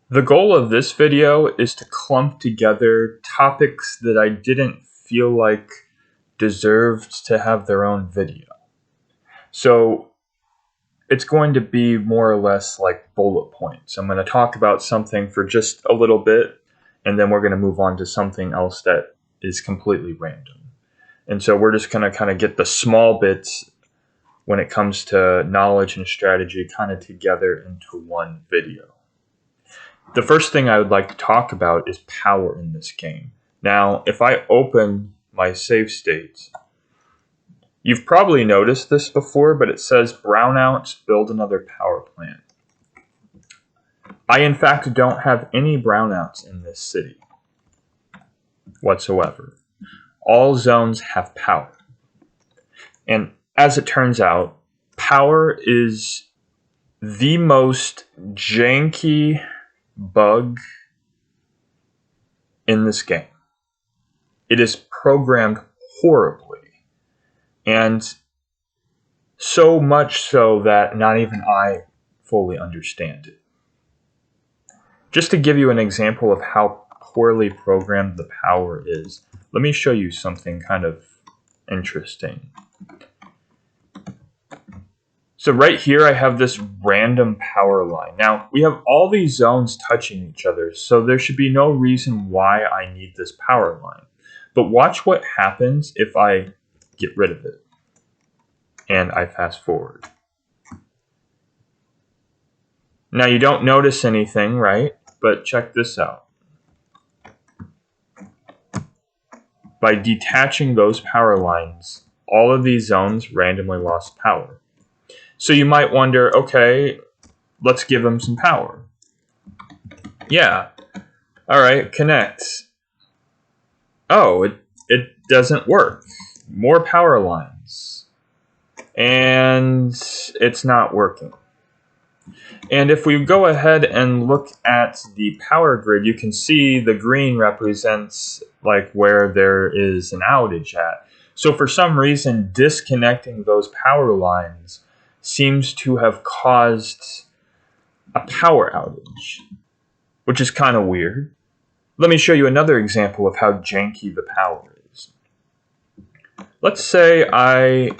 The goal of this video is to clump together topics that I didn't feel like deserved to have their own video. So it's going to be more or less like bullet points. I'm going to talk about something for just a little bit, and then we're going to move on to something else that is completely random. And so we're just going to kind of get the small bits when it comes to knowledge and strategy kind of together into one video. The first thing I would like to talk about is power in this game. Now, if I open my save states, you've probably noticed this before, but it says brownouts, build another power plant. I, in fact, don't have any brownouts in this city whatsoever. All zones have power. And as it turns out, power is the most janky bug in this game. It is programmed horribly, and so much so that not even I fully understand it. Just to give you an example of how poorly programmed the power is, let me show you something kind of interesting. So right here I have this random power line. Now we have all these zones touching each other, so there should be no reason why I need this power line. But watch what happens if I get rid of it and I fast forward. Now you don't notice anything, right? But check this out. By detaching those power lines, all of these zones randomly lost power. So you might wonder, okay, let's give them some power. Yeah. All right, connect. Oh, it doesn't work. More power lines. And it's not working. And if we go ahead and look at the power grid, you can see the green represents like where there is an outage at. So for some reason, disconnecting those power lines seems to have caused a power outage, which is kind of weird. Let me show you another example of how janky the power is. Let's say I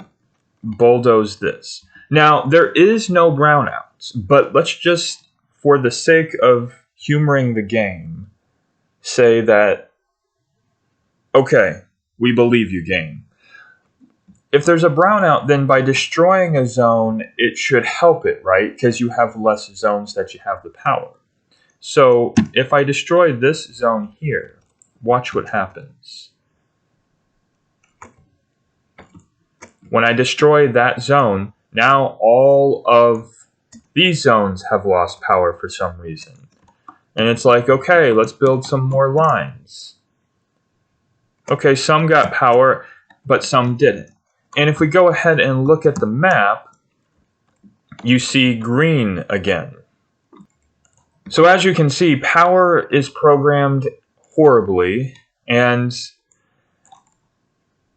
bulldoze this. Now, there is no brownouts, but let's just, for the sake of humoring the game, say that, okay, we believe you, game. If there's a brownout, then by destroying a zone, it should help it, right? Because you have less zones that you have the power. So if I destroy this zone here, watch what happens. When I destroy that zone, now all of these zones have lost power for some reason. And it's like, okay, let's build some more lines. Okay, some got power, but some didn't. And if we go ahead and look at the map, you see green again. So as you can see, power is programmed horribly, and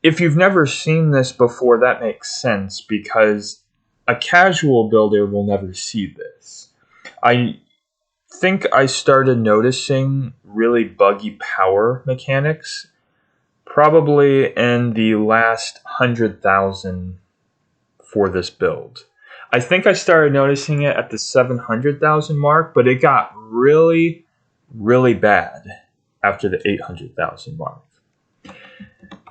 if you've never seen this before, that makes sense because a casual builder will never see this. I think I started noticing really buggy power mechanics probably in the last 100,000 for this build. I think I started noticing it at the 700,000 mark, but it got really, really bad after the 800,000 mark.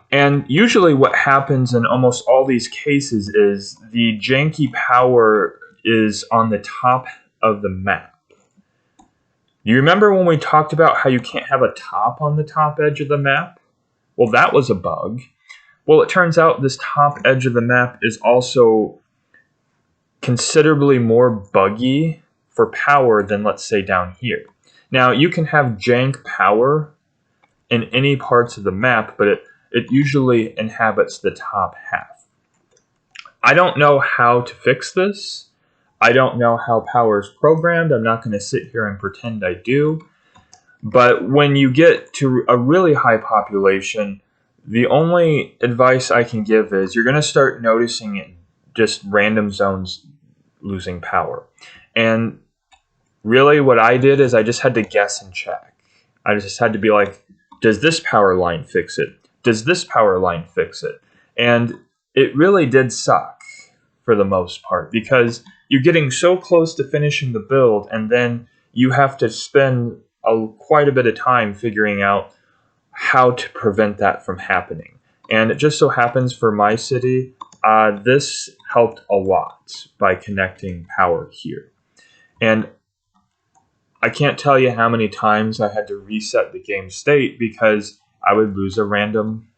And usually what happens in almost all these cases is the janky power is on the top of the map. You remember when we talked about how you can't have a top on the top edge of the map? Well, that was a bug. Well, it turns out this top edge of the map is also considerably more buggy for power than, let's say, down here. Now, you can have jank power in any parts of the map, but it usually inhabits the top half. I don't know how to fix this. I don't know how power is programmed. I'm not going to sit here and pretend I do. But when you get to a really high population, the only advice I can give is you're going to start noticing it, just random zones losing power. And really what I did is I just had to guess and check. I just had to be like, does this power line fix it? Does this power line fix it? And it really did suck for the most part, because you're getting so close to finishing the build, and then you have to spend quite a bit of time figuring out how to prevent that from happening. And it just so happens for my city, this helped a lot by connecting power here. And I can't tell you how many times I had to reset the game state because I would lose a random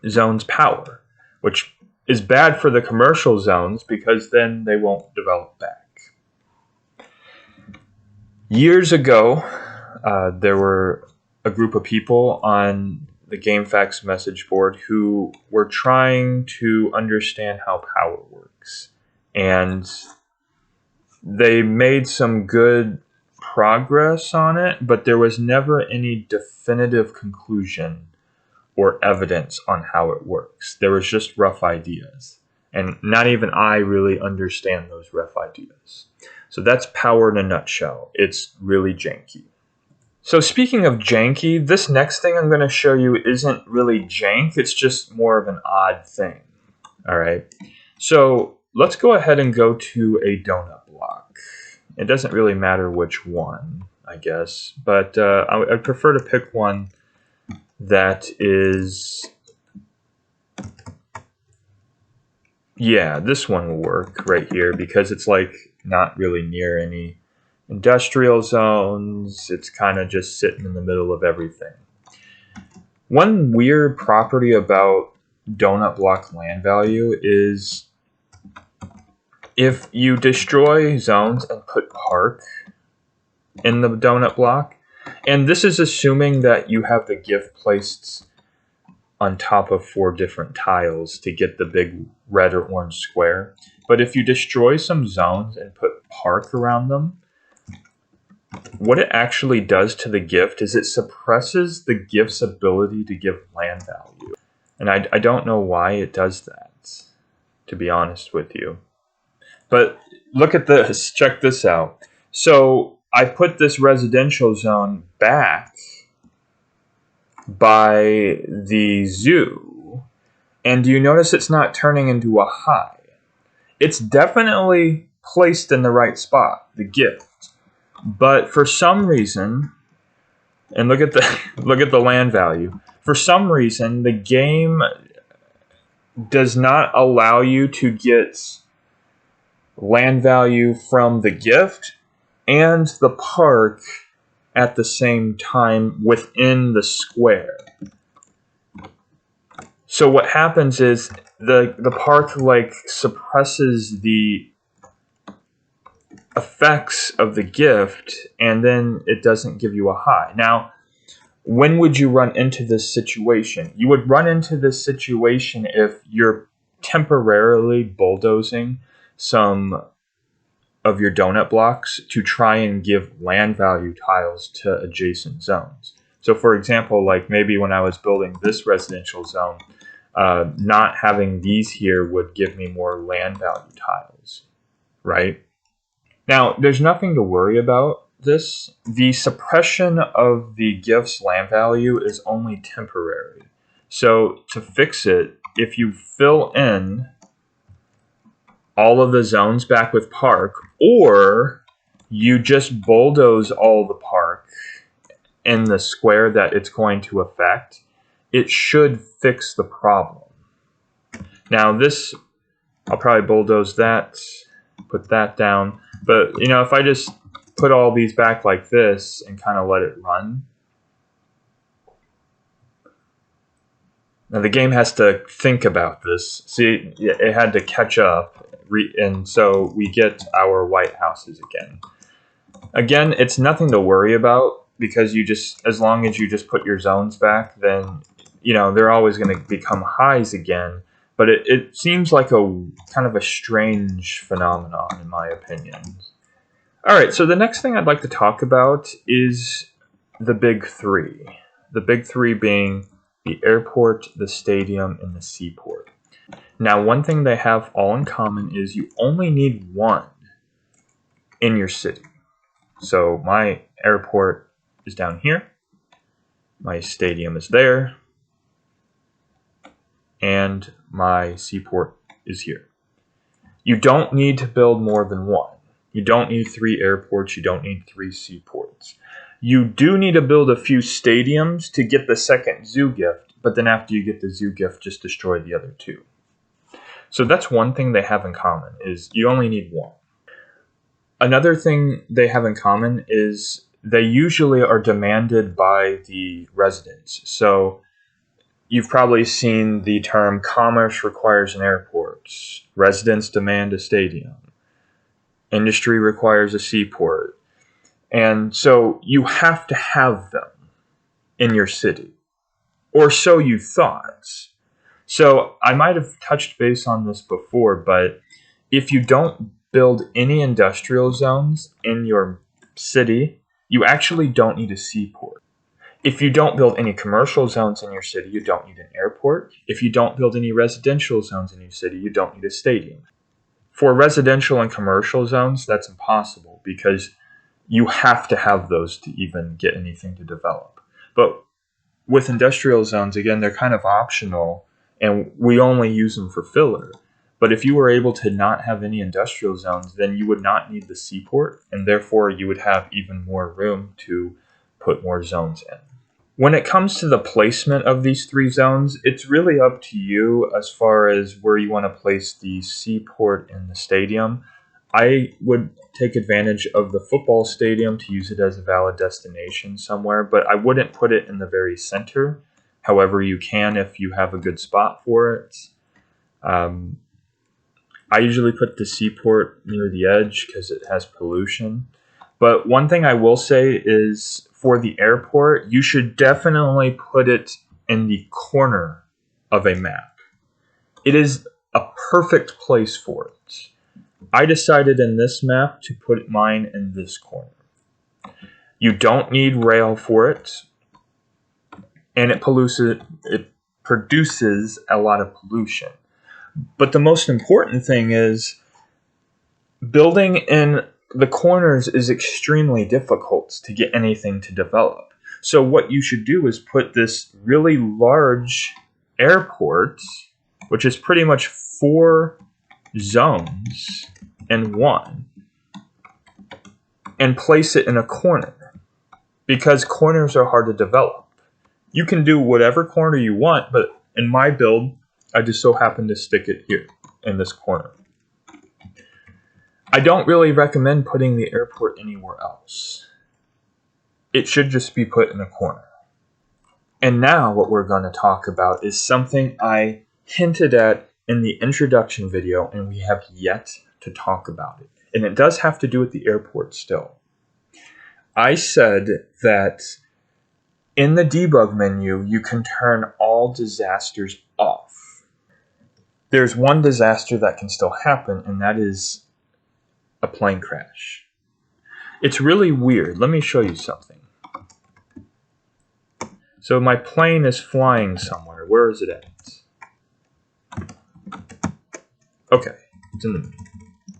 zone's power, which is bad for the commercial zones because then they won't develop back. Years ago, there were a group of people on the GameFAQs message board who were trying to understand how power works. And they made some good progress on it, but there was never any definitive conclusion or evidence on how it works. There was just rough ideas. And not even I really understand those rough ideas. So that's power in a nutshell. It's really janky. So speaking of janky, this next thing I'm going to show you isn't really jank. It's just more of an odd thing. All right. So let's go ahead and go to a donut block. It doesn't really matter which one, I guess. But I prefer to pick one that is... Yeah, this one will work right here because it's like not really near any industrial zones. It's kind of just sitting in the middle of everything. One weird property about donut block land value is if you destroy zones and put park in the donut block, and this is assuming that you have the gift placed on top of 4 different tiles to get the big red or orange square. But if you destroy some zones and put park around them, what it actually does to the gift is it suppresses the gift's ability to give land value. And I don't know why it does that, to be honest with you. But look at this. Check this out. So I put this residential zone back by the zoo, and do you notice it's not turning into a high? It's definitely placed in the right spot, the gift. But for some reason, and look at the land value. For some reason, the game does not allow you to get land value from the gift and the park at the same time within the square. So what happens is the park like suppresses the effects of the gift, and then it doesn't give you a high. Now, when would you run into this situation? You would run into this situation if you're temporarily bulldozing some of your donut blocks to try and give land value tiles to adjacent zones. So for example, like maybe when I was building this residential zone, not having these here would give me more land value tiles, right? Now, there's nothing to worry about this. The suppression of the gift's land value is only temporary. So to fix it, if you fill in all of the zones back with park, or you just bulldoze all the park in the square that it's going to affect, it should fix the problem. Now this, I'll probably bulldoze that, put that down. But, you know, if I just put all these back like this and kind of let it run, now the game has to think about this. See, it had to catch up, and so we get our white houses again. Again, it's nothing to worry about because you just, as long as you just put your zones back, then, you know, they're always going to become highs again. But it seems like a kind of a strange phenomenon, in my opinion. All right, so the next thing I'd like to talk about is the big 3. The big 3 being the airport, the stadium, and the seaport. Now, one thing they have all in common is you only need one in your city. So my airport is down here. My stadium is there. And my seaport is here. You don't need to build more than one. You don't need 3 airports. You don't need 3 seaports. You do need to build a few stadiums to get the second zoo gift, but then after you get the zoo gift, just destroy the other 2. So that's one thing they have in common, is you only need 1. Another thing they have in common is they usually are demanded by the residents. So you've probably seen the term commerce requires an airport, residents demand a stadium, industry requires a seaport. And so you have to have them in your city, or so you thought. So I might have touched base on this before, but if you don't build any industrial zones in your city, you actually don't need a seaport. If you don't build any commercial zones in your city, you don't need an airport. If you don't build any residential zones in your city, you don't need a stadium. For residential and commercial zones, that's impossible because you have to have those to even get anything to develop. But with industrial zones, again, they're kind of optional, and we only use them for filler. But if you were able to not have any industrial zones, then you would not need the seaport, and therefore you would have even more room to put more zones in. When it comes to the placement of these 3 zones, it's really up to you as far as where you want to place the seaport and the stadium. I would take advantage of the football stadium to use it as a valid destination somewhere, but I wouldn't put it in the very center. However, you can if you have a good spot for it. I usually put the seaport near the edge because it has pollution. But one thing I will say is for the airport, you should definitely put it in the corner of a map. It is a perfect place for it. I decided in this map to put mine in this corner. You don't need rail for it, and it produces a lot of pollution. But the most important thing is building in the corners is extremely difficult to get anything to develop. So what you should do is put this really large airport, which is pretty much 4 zones in one, and place it in a corner, because corners are hard to develop. You can do whatever corner you want, but in my build, I just so happen to stick it here in this corner. I don't really recommend putting the airport anywhere else. It should just be put in a corner. And now what we're going to talk about is something I hinted at in the introduction video, and we have yet to talk about it. And it does have to do with the airport still. I said that in the debug menu, you can turn all disasters off. There's one disaster that can still happen, and that is a plane crash. It's really weird. Let me show you something. So my plane is flying somewhere. Where is it at? Okay, it's in the middle.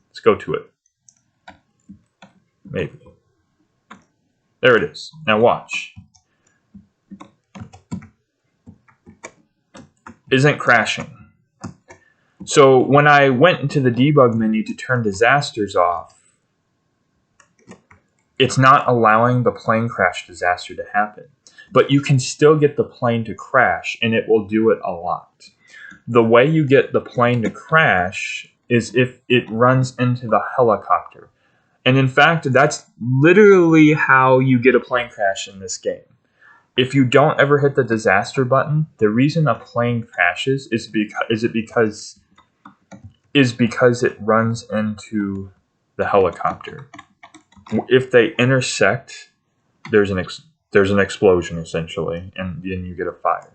Let's go to it. Maybe. There it is. Now watch. Isn't crashing. So when I went into the debug menu to turn disasters off, it's not allowing the plane crash disaster to happen. But you can still get the plane to crash, and it will do it a lot. The way you get the plane to crash is if it runs into the helicopter. And in fact, that's literally how you get a plane crash in this game. If you don't ever hit the disaster button, the reason a plane crashes is because it runs into the helicopter. If they intersect, there's an explosion essentially, and then you get a fire.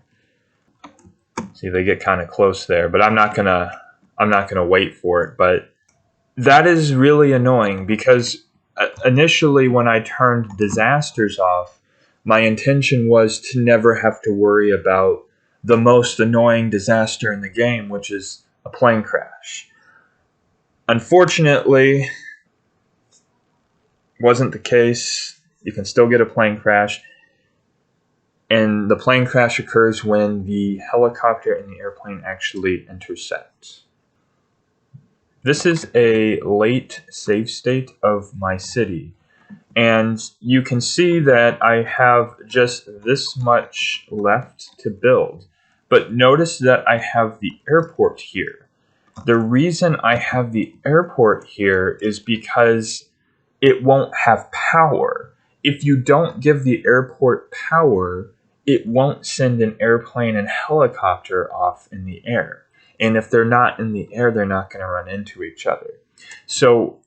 See, they get kind of close there, but I'm not gonna wait for it. But that is really annoying because initially when I turned disasters off, my intention was to never have to worry about the most annoying disaster in the game, which is a plane crash. Unfortunately, wasn't the case. You can still get a plane crash. And the plane crash occurs when the helicopter and the airplane actually intersect. This is a late save state of my city. And you can see that I have just this much left to build. But notice that I have the airport here. The reason I have the airport here is because it won't have power. If you don't give the airport power, it won't send an airplane and helicopter off in the air. And if they're not in the air, they're not going to run into each other. So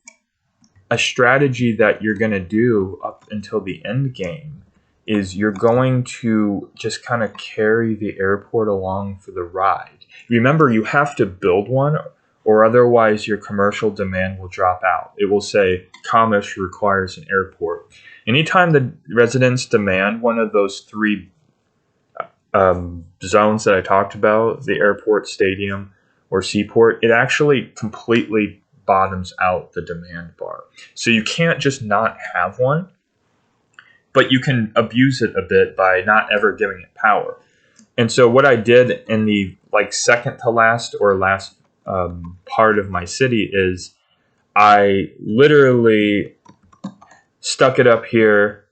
a strategy that you're going to do up until the end game is you're going to just kind of carry the airport along for the ride. Remember, you have to build one, or otherwise your commercial demand will drop out. It will say commerce requires an airport. Anytime the residents demand one of those three zones that I talked about, the airport, stadium, or seaport, it actually completely bottoms out the demand bar. So you can't just not have one, but you can abuse it a bit by not ever giving it power. And so what I did in the second to last or last part of my city is I literally stuck it up here,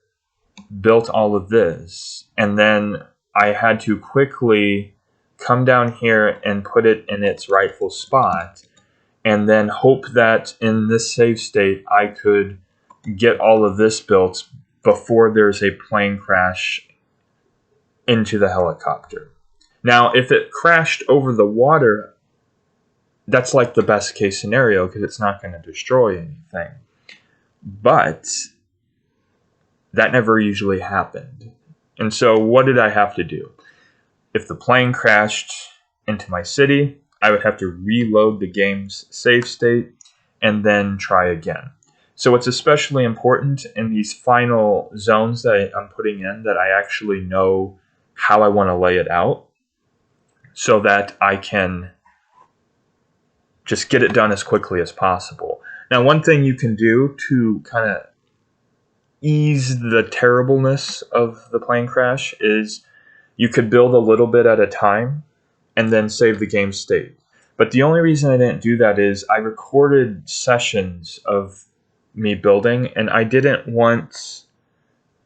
built all of this, and then I had to quickly come down here and put it in its rightful spot, and then hope that in this save state I could get all of this built before there's a plane crash into the helicopter. Now, if it crashed over the water, that's like the best case scenario because it's not going to destroy anything. But that never usually happened. And so what did I have to do? If the plane crashed into my city, I would have to reload the game's save state and then try again. So it's especially important in these final zones that I'm putting in that I actually know how I want to lay it out so that I can just get it done as quickly as possible. Now, one thing you can do to kind of ease the terribleness of the plane crash is you could build a little bit at a time and then save the game state. But the only reason I didn't do that is I recorded sessions of me building, and I didn't want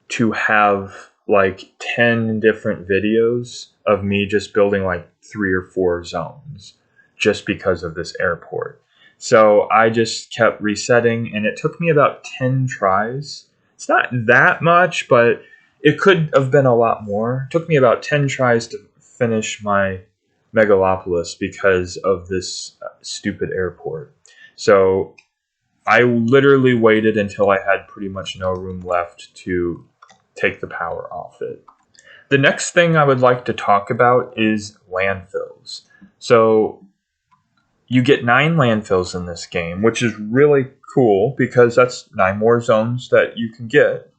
to have 10 different videos of me just building 3 or 4 zones just because of this airport. So I just kept resetting, and it took me about 10 tries. It's not that much, but it could have been a lot more. It took me about 10 tries to finish my megalopolis because of this stupid airport. So I literally waited until I had pretty much no room left to take the power off it. The next thing I would like to talk about is landfills. So you get 9 landfills in this game, which is really cool because that's 9 more zones that you can get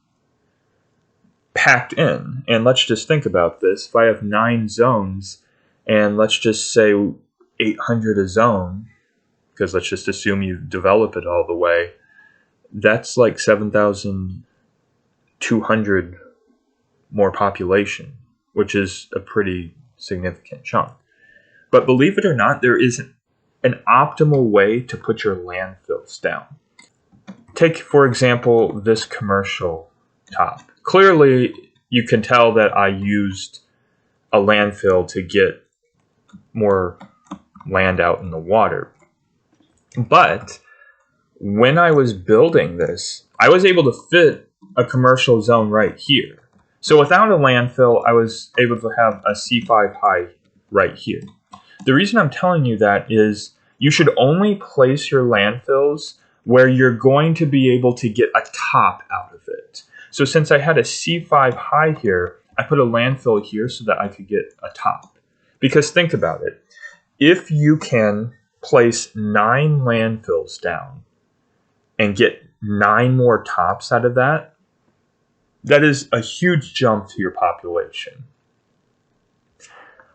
packed in. And let's just think about this. If I have 9 zones, and let's just say 800 a zone, because let's just assume you develop it all the way, that's 7,200 more population, which is a pretty significant chunk. But believe it or not, there is an optimal way to put your landfills down. Take, for example, this commercial top. Clearly, you can tell that I used a landfill to get more land out in the water. But when I was building this, I was able to fit a commercial zone right here. So without a landfill, I was able to have a C5 high right here. The reason I'm telling you that is you should only place your landfills where you're going to be able to get a top out of it. So since I had a C5 high here, I put a landfill here so that I could get a top. Because think about it. If you can place 9 landfills down and get 9 more tops out of that, that is a huge jump to your population.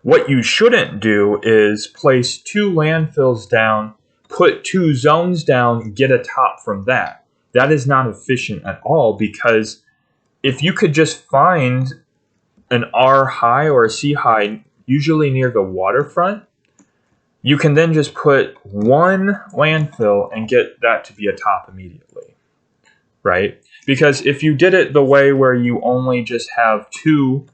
What you shouldn't do is place 2 landfills down, put 2 zones down, and get a top from that. that is not efficient at all, because if you could just find an R high or a C high, usually near the waterfront, you can then just put one landfill and get that to be a top immediately, right? Because if you did it the way where you only just have two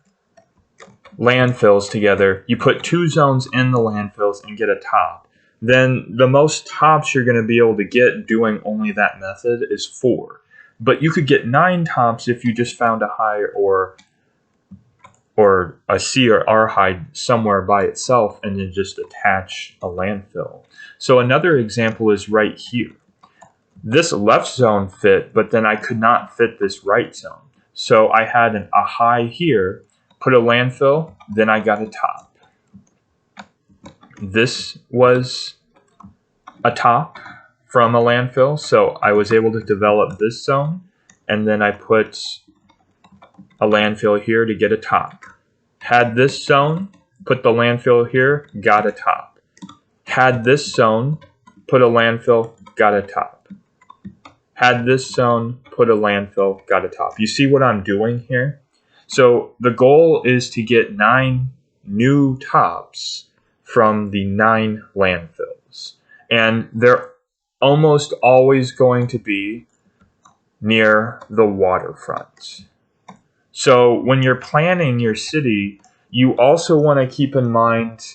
landfills together, you put two zones in the landfills and get a top, then the most tops you're going to be able to get doing only that method is 4. But you could get 9 tops if you just found a high or a C or R high somewhere by itself and then just attach a landfill. So another example is right here. This left zone fit, but then I could not fit this right zone. So I had a high here, put a landfill, then I got a top. This was a top from a landfill, so I was able to develop this zone, and then I put a landfill here to get a top. Had this zone, put the landfill here, got a top. Had this zone, put a landfill, got a top. Had this zone, put a landfill, got a top. You see what I'm doing here? So the goal is to get 9 new tops from the 9 landfills. And they're almost always going to be near the waterfront. So when you're planning your city, you also want to keep in mind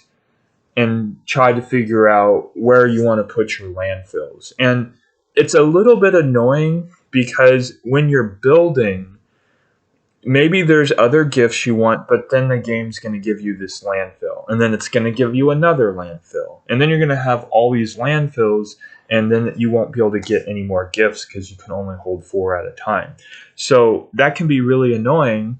and try to figure out where you want to put your landfills. And it's a little bit annoying because when you're building, maybe there's other gifts you want, but then the game's going to give you this landfill, and then it's going to give you another landfill, and then you're going to have all these landfills, and then you won't be able to get any more gifts because you can only hold 4 at a time. So that can be really annoying.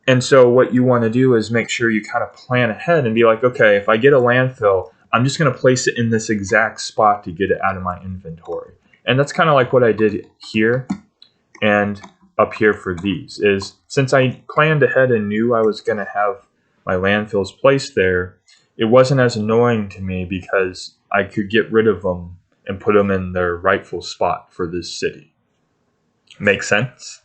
And so what you want to do is make sure you kind of plan ahead and be like, okay, if I get a landfill, I'm just going to place it in this exact spot to get it out of my inventory. And that's kind of like what I did here and up here for these, is since I planned ahead and knew I was going to have my landfills placed there, it wasn't as annoying to me because I could get rid of them and put them in their rightful spot for this city. Make sense?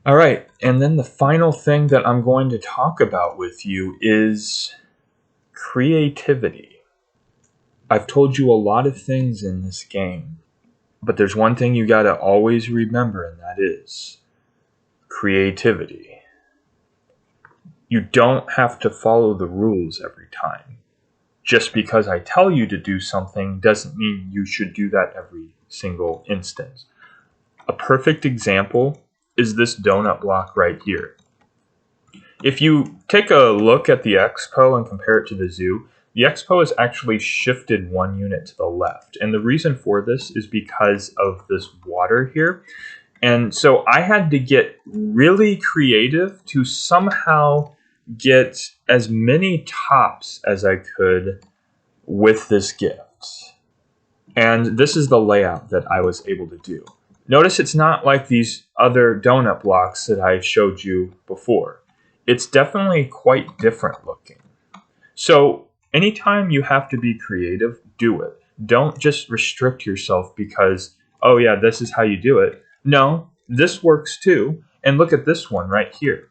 All right, and then the final thing that I'm going to talk about with you is creativity. I've told you a lot of things in this game, but there's one thing you gotta always remember, and that is creativity. You don't have to follow the rules every time. Just because I tell you to do something doesn't mean you should do that every single instance. A perfect example is this donut block right here. If you take a look at the expo and compare it to the zoo, the expo is actually shifted 1 unit to the left. And the reason for this is because of this water here. And so I had to get really creative to somehow get as many tops as I could with this gift. And this is the layout that I was able to do. Notice it's not like these other donut blocks that I showed you before. It's definitely quite different looking. So anytime you have to be creative, do it. Don't just restrict yourself because, oh yeah, this is how you do it. No, this works too. And look at this one right here.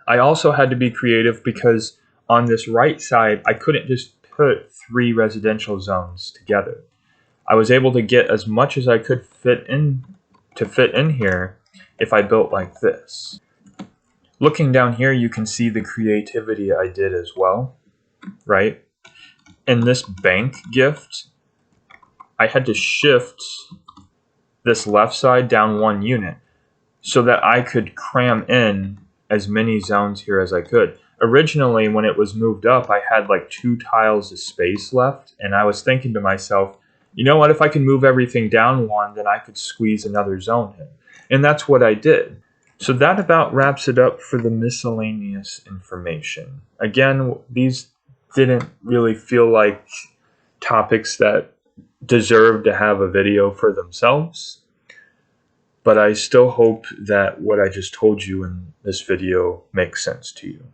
I also had to be creative because on this right side, I couldn't just put 3 residential zones together. I was able to get as much as I could fit in here if I built like this. Looking down here, you can see the creativity I did as well, right? In this bank gift, I had to shift this left side down 1 unit so that I could cram in as many zones here as I could. Originally, when it was moved up, I had like 2 tiles of space left, and I was thinking to myself, you know what, if I can move everything down 1, then I could squeeze another zone in. And that's what I did. So that about wraps it up for the miscellaneous information. Again, these didn't really feel like topics that deserve to have a video for themselves, but I still hope that what I just told you in this video makes sense to you.